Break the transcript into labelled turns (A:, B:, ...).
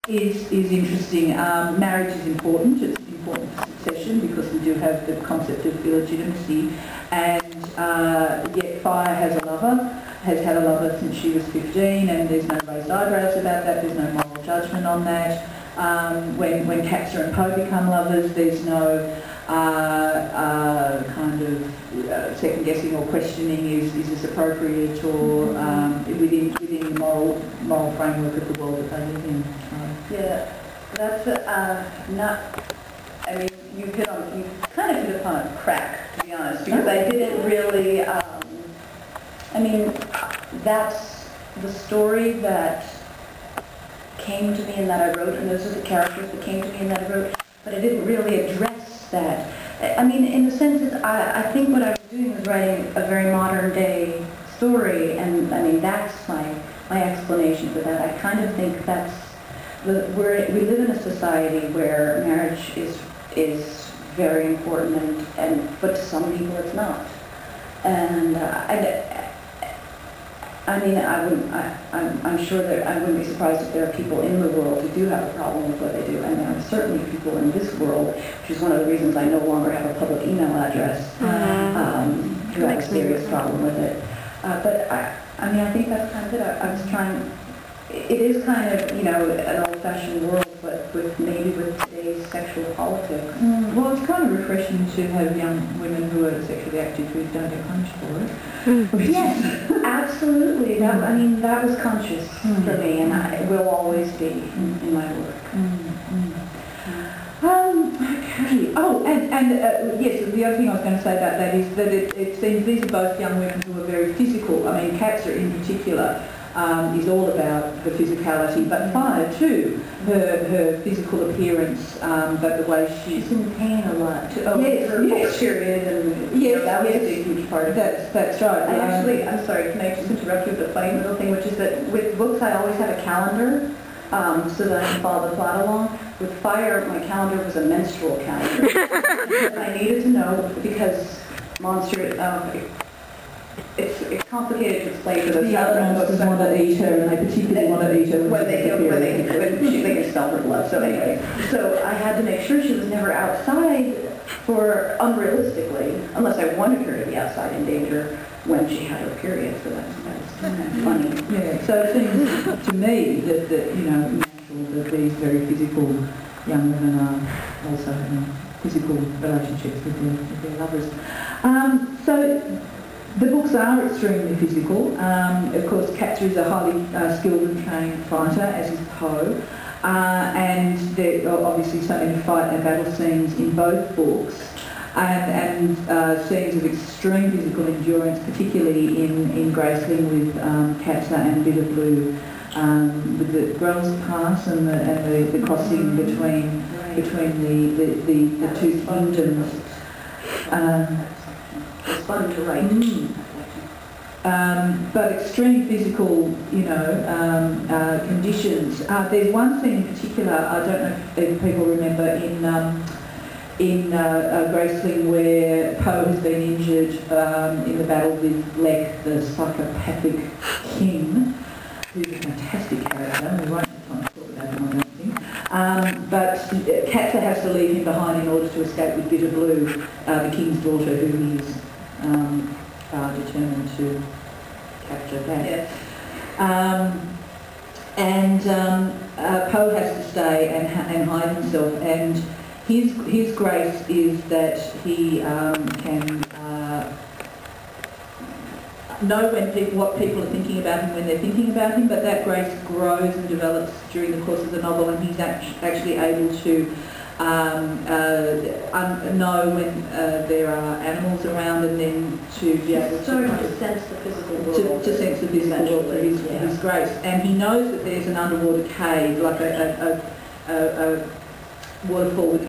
A: is interesting. Marriage is important. It's important for succession because we do have the concept of illegitimacy. And yet Fire has a lover, has had a lover since she was 15, and there's no raised eyebrows about that. There's no moral judgment on that. When Katza and Poe become lovers, there's no kind of second guessing or questioning is this appropriate or within the moral framework of the world that they live in.
B: Yeah, that's not. I mean, you kind of hit upon a crack, to be honest, because I didn't really. I mean, that's the story that came to me and that I wrote, and those are the characters that came to me and that I wrote, but I didn't really address that. I mean, in the sense that I think what I was doing was writing a very modern day story, and I mean, that's my explanation for that. I kind of think that's, we live in a society where marriage is very important, but to some people it's not. And I mean, I'm sure that I wouldn't be surprised if there are people in the world who do have a problem with what they do, and there are certainly people in this world, which is one of the reasons I no longer have a public email address, who have a serious problem with it. But I mean, I think that's kind of it. I was trying. It is kind of, you know, an old-fashioned world, but maybe with today's sexual politics.
A: Well, it's kind of refreshing to have young women who are sexually active who don't get punished for it.
B: Yes, absolutely. I mean, that was conscious for me, and it will always be in my work.
A: Okay. Oh, and yes, the other thing I was going to say about that is that it seems these are both young women who are very physical. I mean, Katza in particular is all about her physicality, but Fire too, her physical appearance, but the way she's
B: in pain a lot.
A: Her period, and that was a huge part of it. That's right.
B: I'm sorry, can I just interrupt you with a funny little thing, which is that with books I always have a calendar, so that I can follow the plot along. With Fire, my calendar was a menstrual calendar. I needed to know because it's complicated to explain for those
A: children want to eat her, and they particularly want to eat her
B: when they can smell her blood. So anyway, so I had to make sure she was never outside for unrealistically, unless I wanted her to be outside in danger when she had her period. So that's kind of funny.
A: Yeah. So it seems to me that you know, natural that these very physical young women are also having physical relationships with their lovers. So. The books are extremely physical. Of course, Katza is a highly skilled and trained fighter, as is Poe. And there are obviously so many fight and battle scenes in both books, and scenes of extreme physical endurance, particularly in Graceling with Katza and Bitter Blue, with the Grell's Pass and the crossing between the two kingdoms.
B: It's fun to write.
A: But extreme physical, you know, conditions. There's one thing in particular, I don't know if people remember, in Graceling where Poe has been injured in the battle with Lek, the psychopathic king, who's a fantastic character. We won't have time to talk about him, I don't think. But Katza has to leave him behind in order to escape with Bitter Blue, the king's daughter, who he is determined to capture back.
B: Yes.
A: Poe has to stay and hide himself, and his grace is that he can know what people are thinking about him when they're thinking about him, but that grace grows and develops during the course of the novel, and he's actually able to know when there are animals around, and then to be able to
B: sense the physical world.
A: To sense the physical world for his grace. And he knows that there's an underwater cave, like a waterfall with